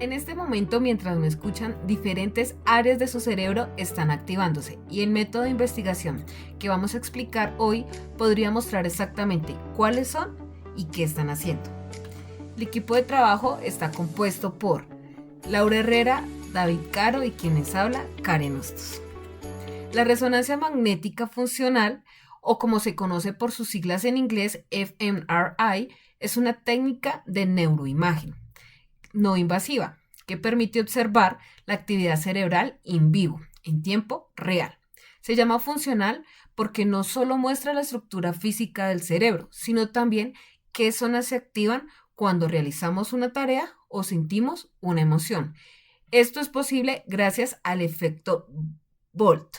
En este momento, mientras me escuchan, diferentes áreas de su cerebro están activándose y el método de investigación que vamos a explicar hoy podría mostrar exactamente cuáles son y qué están haciendo. El equipo de trabajo está compuesto por Laura Herrera, David Caro y quienes habla, Karen Hostos. La resonancia magnética funcional, o como se conoce por sus siglas en inglés fMRI, es una técnica de neuroimagen no invasiva que permite observar la actividad cerebral in vivo, en tiempo real. Se llama funcional porque no solo muestra la estructura física del cerebro, sino también qué zonas se activan cuando realizamos una tarea o sentimos una emoción. Esto es posible gracias al efecto BOLT,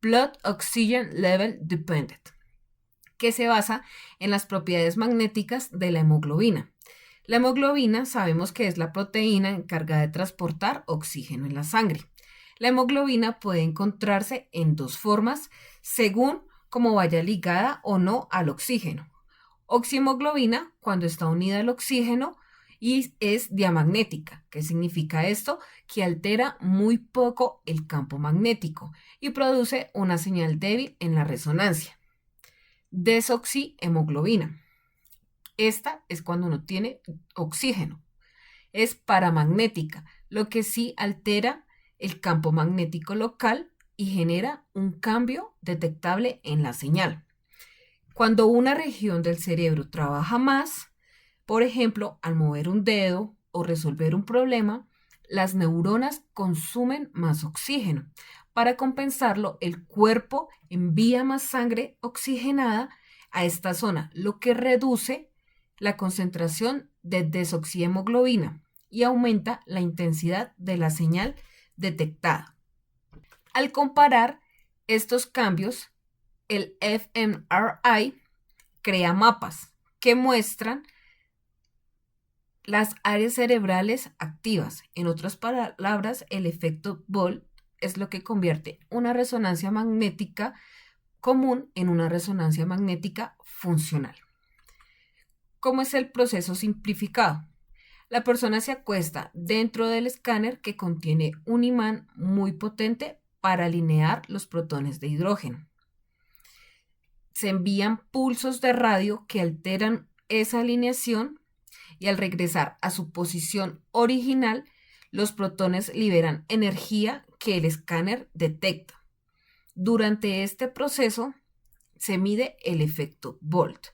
Blood Oxygen Level Dependent, que se basa en las propiedades magnéticas de la hemoglobina. La hemoglobina sabemos que es la proteína encargada de transportar oxígeno en la sangre. La hemoglobina puede encontrarse en dos formas según cómo vaya ligada o no al oxígeno. Oxihemoglobina cuando está unida al oxígeno y es diamagnética. ¿Qué significa esto? Que altera muy poco el campo magnético y produce una señal débil en la resonancia. Desoxihemoglobina. Esta es cuando no tiene oxígeno. Es paramagnética, lo que sí altera el campo magnético local y genera un cambio detectable en la señal. Cuando una región del cerebro trabaja más, por ejemplo, al mover un dedo o resolver un problema, las neuronas consumen más oxígeno. Para compensarlo, el cuerpo envía más sangre oxigenada a esta zona, lo que reduce la concentración de desoxihemoglobina y aumenta la intensidad de la señal detectada. Al comparar estos cambios, el fMRI crea mapas que muestran las áreas cerebrales activas. En otras palabras, el efecto BOLT es lo que convierte una resonancia magnética común en una resonancia magnética funcional. ¿Cómo es el proceso simplificado? La persona se acuesta dentro del escáner que contiene un imán muy potente para alinear los protones de hidrógeno. Se envían pulsos de radio que alteran esa alineación y al regresar a su posición original, los protones liberan energía que el escáner detecta. Durante este proceso se mide el efecto BOLT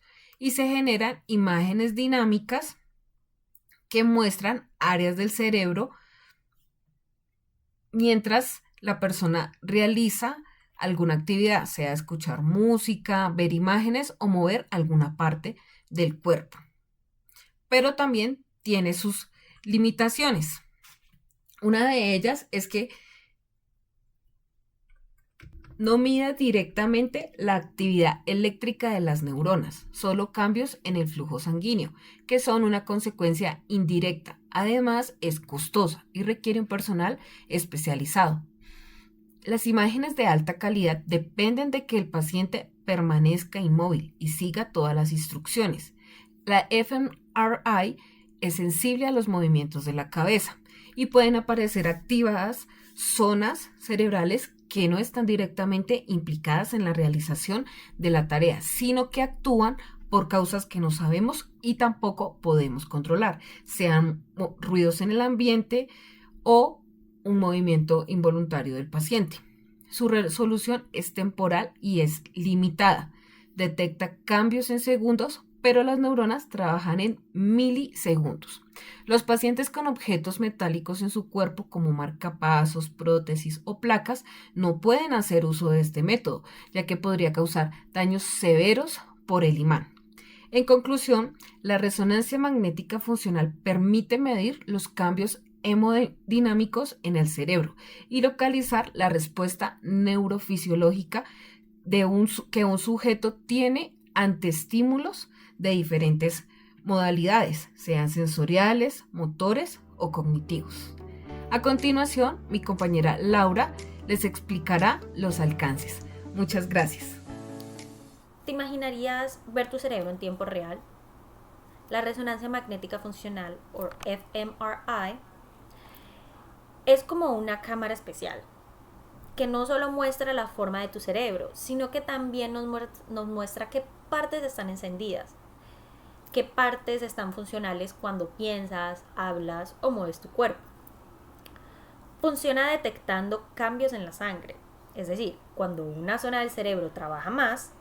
y se generan imágenes dinámicas que muestran áreas del cerebro mientras la persona realiza alguna actividad, sea escuchar música, ver imágenes o mover alguna parte del cuerpo. Pero también tiene sus limitaciones. Una de ellas es que no mide directamente la actividad eléctrica de las neuronas, solo cambios en el flujo sanguíneo, que son una consecuencia indirecta. Además, es costosa y requiere un personal especializado. Las imágenes de alta calidad dependen de que el paciente permanezca inmóvil y siga todas las instrucciones. La fMRI es sensible a los movimientos de la cabeza y pueden aparecer activadas zonas cerebrales que no están directamente implicadas en la realización de la tarea, sino que actúan por causas que no sabemos y tampoco podemos controlar, sean ruidos en el ambiente o un movimiento involuntario del paciente. Su resolución es temporal y es limitada. Detecta cambios en segundos, pero las neuronas trabajan en milisegundos. Los pacientes con objetos metálicos en su cuerpo, como marcapasos, prótesis o placas, no pueden hacer uso de este método, ya que podría causar daños severos por el imán. En conclusión, la resonancia magnética funcional permite medir los cambios hemodinámicos en el cerebro y localizar la respuesta neurofisiológica que un sujeto tiene ante estímulos de diferentes modalidades, sean sensoriales, motores o cognitivos. A continuación, mi compañera Laura les explicará los alcances. Muchas gracias. ¿Te imaginarías ver tu cerebro en tiempo real? La resonancia magnética funcional, o fMRI, Es como una cámara especial que no solo muestra la forma de tu cerebro, sino que también nos muestra qué partes están encendidas, qué partes están funcionales cuando piensas, hablas o mueves tu cuerpo. Funciona detectando cambios en la sangre, es decir, cuando una zona del cerebro trabaja más,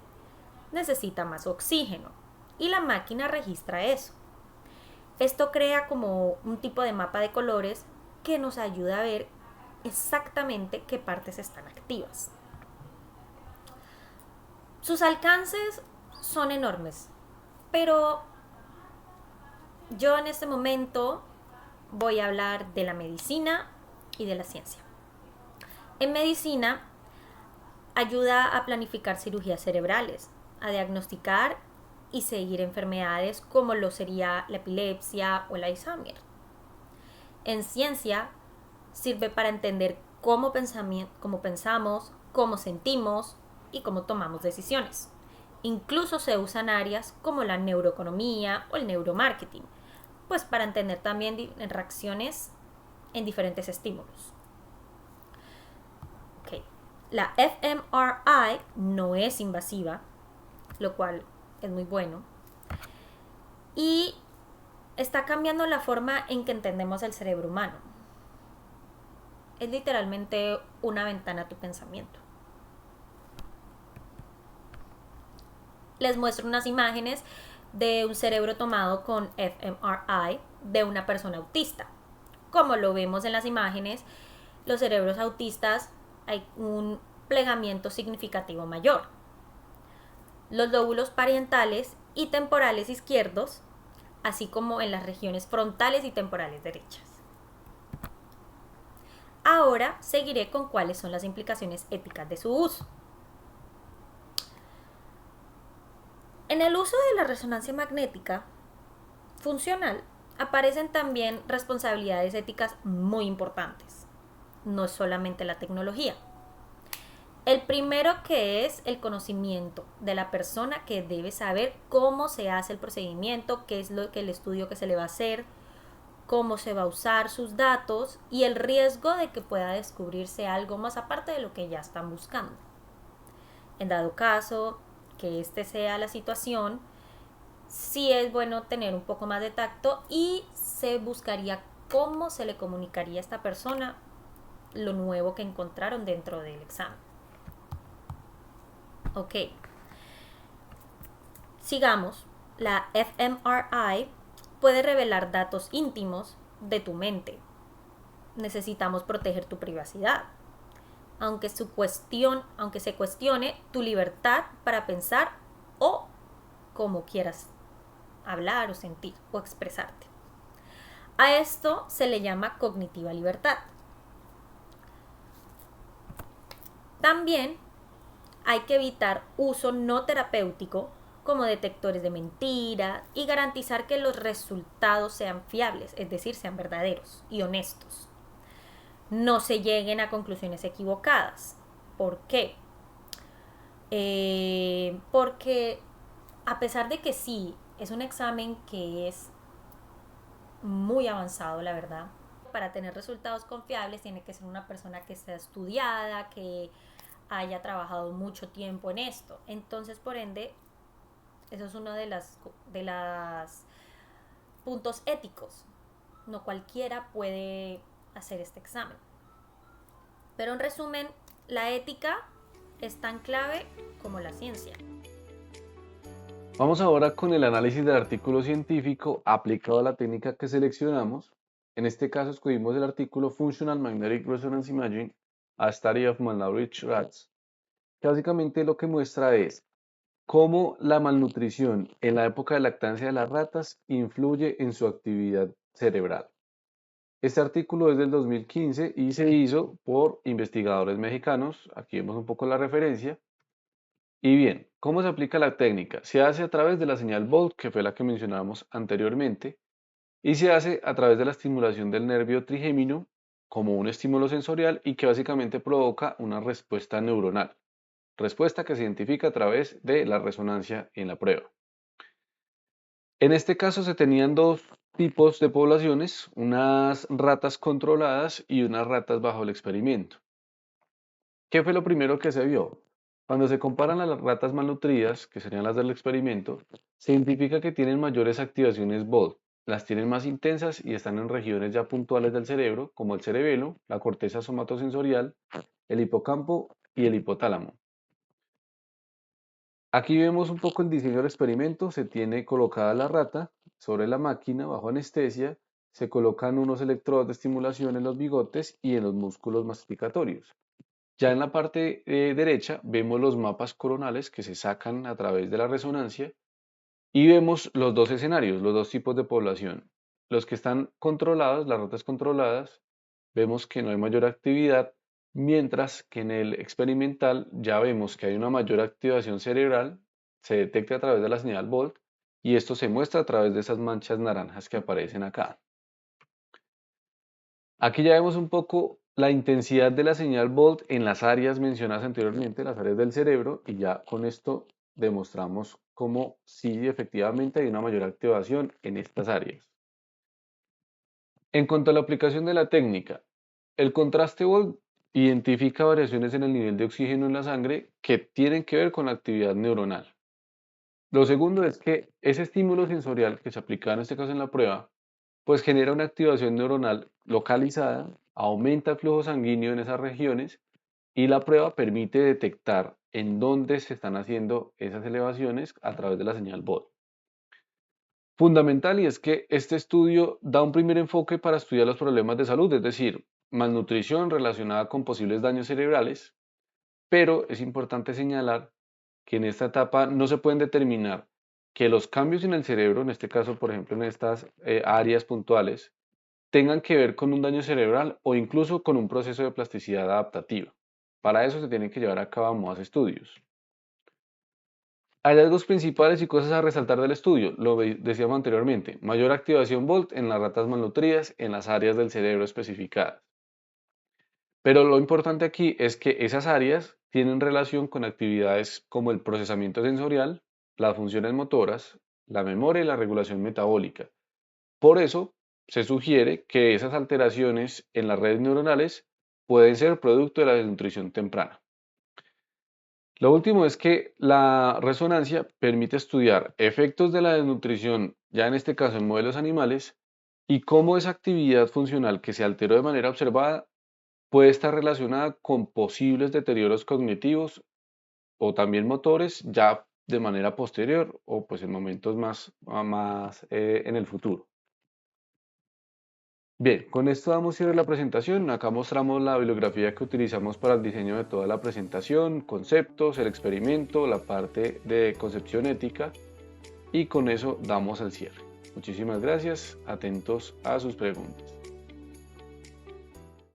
necesita más oxígeno y la máquina registra eso. Esto crea como un tipo de mapa de colores que nos ayuda a ver exactamente qué partes están activas. Sus alcances son enormes, pero yo en este momento voy a hablar de la medicina y de la ciencia. En medicina ayuda a planificar cirugías cerebrales, a diagnosticar y seguir enfermedades como lo sería la epilepsia o el Alzheimer. En ciencia sirve para entender cómo pensamos, cómo sentimos y cómo tomamos decisiones. Incluso se usan áreas como la neuroeconomía o el neuromarketing, pues para entender también reacciones en diferentes estímulos. Okay. La fMRI no es invasiva, lo cual es muy bueno, y está cambiando la forma en que entendemos el cerebro humano. Es literalmente una ventana a tu pensamiento. Les muestro unas imágenes de un cerebro tomado con fMRI de una persona autista. Como lo vemos en las imágenes, los cerebros autistas hay un plegamiento significativo mayor. Los lóbulos parietales y temporales izquierdos, así como en las regiones frontales y temporales derechas. Ahora seguiré con cuáles son las implicaciones éticas de su uso. En el uso de la resonancia magnética funcional aparecen también responsabilidades éticas muy importantes. No es solamente la tecnología. El primero que es el conocimiento de la persona, que debe saber cómo se hace el procedimiento, qué es el estudio que se le va a hacer, cómo se va a usar sus datos y el riesgo de que pueda descubrirse algo más aparte de lo que ya están buscando. En dado caso que este sea la situación, sí es bueno tener un poco más de tacto y se buscaría cómo se le comunicaría a esta persona lo nuevo que encontraron dentro del examen. Ok, sigamos. La fMRI puede revelar datos íntimos de tu mente. Necesitamos proteger tu privacidad, aunque se cuestione tu libertad para pensar o como quieras hablar o sentir o expresarte. A esto se le llama cognitiva libertad. También hay que evitar uso no terapéutico como detectores de mentira y garantizar que los resultados sean fiables, es decir, sean verdaderos y honestos. No se lleguen a conclusiones equivocadas. ¿Por qué? Porque a pesar de que sí, es un examen que es muy avanzado, la verdad, para tener resultados confiables tiene que ser una persona que sea estudiada, que haya trabajado mucho tiempo en esto. Entonces, por ende, eso es uno de las puntos éticos. No cualquiera puede hacer este examen. Pero en resumen, la ética es tan clave como la ciencia. Vamos ahora con el análisis del artículo científico aplicado a la técnica que seleccionamos. En este caso escogimos el artículo Functional Magnetic Resonance Imaging, a Study of Malnourished Rats, que básicamente lo que muestra es cómo la malnutrición en la época de lactancia de las ratas influye en su actividad cerebral. Este artículo es del 2015 y se hizo por investigadores mexicanos. Aquí vemos un poco la referencia. Y bien, ¿cómo se aplica la técnica? Se hace a través de la señal Bolt, que fue la que mencionábamos anteriormente, y se hace a través de la estimulación del nervio trigémino como un estímulo sensorial y que básicamente provoca una respuesta neuronal, respuesta que se identifica a través de la resonancia en la prueba. En este caso se tenían dos tipos de poblaciones, unas ratas controladas y unas ratas bajo el experimento. ¿Qué fue lo primero que se vio? Cuando se comparan a las ratas malnutridas, que serían las del experimento, se identifica que tienen mayores activaciones BOD, las tienen más intensas y están en regiones ya puntuales del cerebro, como el cerebelo, la corteza somatosensorial, el hipocampo y el hipotálamo. Aquí vemos un poco el diseño del experimento. Se tiene colocada la rata sobre la máquina bajo anestesia, se colocan unos electrodos de estimulación en los bigotes y en los músculos masticatorios. Ya en la parte derecha vemos los mapas coronales que se sacan a través de la resonancia y vemos los dos escenarios, los dos tipos de población. Los que están controlados, las ratas controladas, vemos que no hay mayor actividad, mientras que en el experimental ya vemos que hay una mayor activación cerebral, se detecta a través de la señal Bolt y esto se muestra a través de esas manchas naranjas que aparecen acá. Aquí ya vemos un poco la intensidad de la señal Bolt en las áreas mencionadas anteriormente, las áreas del cerebro, y ya con esto demostramos cómo sí efectivamente hay una mayor activación en estas áreas. En cuanto a la aplicación de la técnica, el contraste Bolt identifica variaciones en el nivel de oxígeno en la sangre que tienen que ver con la actividad neuronal. Lo segundo es que ese estímulo sensorial que se aplica en este caso en la prueba, pues genera una activación neuronal localizada, aumenta el flujo sanguíneo en esas regiones y la prueba permite detectar en dónde se están haciendo esas elevaciones a través de la señal BOD. Fundamental, y es que este estudio da un primer enfoque para estudiar los problemas de salud, es decir, malnutrición relacionada con posibles daños cerebrales, pero es importante señalar que en esta etapa no se pueden determinar que los cambios en el cerebro, en este caso, por ejemplo, en estas áreas puntuales, tengan que ver con un daño cerebral o incluso con un proceso de plasticidad adaptativa. Para eso se tienen que llevar a cabo más estudios. Hallazgos principales y cosas a resaltar del estudio, lo decíamos anteriormente, mayor activación Bolt en las ratas malnutridas en las áreas del cerebro especificadas. Pero lo importante aquí es que esas áreas tienen relación con actividades como el procesamiento sensorial, las funciones motoras, la memoria y la regulación metabólica. Por eso, se sugiere que esas alteraciones en las redes neuronales pueden ser producto de la desnutrición temprana. Lo último es que la resonancia permite estudiar efectos de la desnutrición, ya en este caso en modelos animales, y cómo esa actividad funcional que se alteró de manera observada puede estar relacionada con posibles deterioros cognitivos o también motores ya de manera posterior o pues en momentos más en el futuro. Bien, con esto damos cierre a la presentación. Acá mostramos la bibliografía que utilizamos para el diseño de toda la presentación, conceptos, el experimento, la parte de concepción ética y con eso damos el cierre. Muchísimas gracias, atentos a sus preguntas.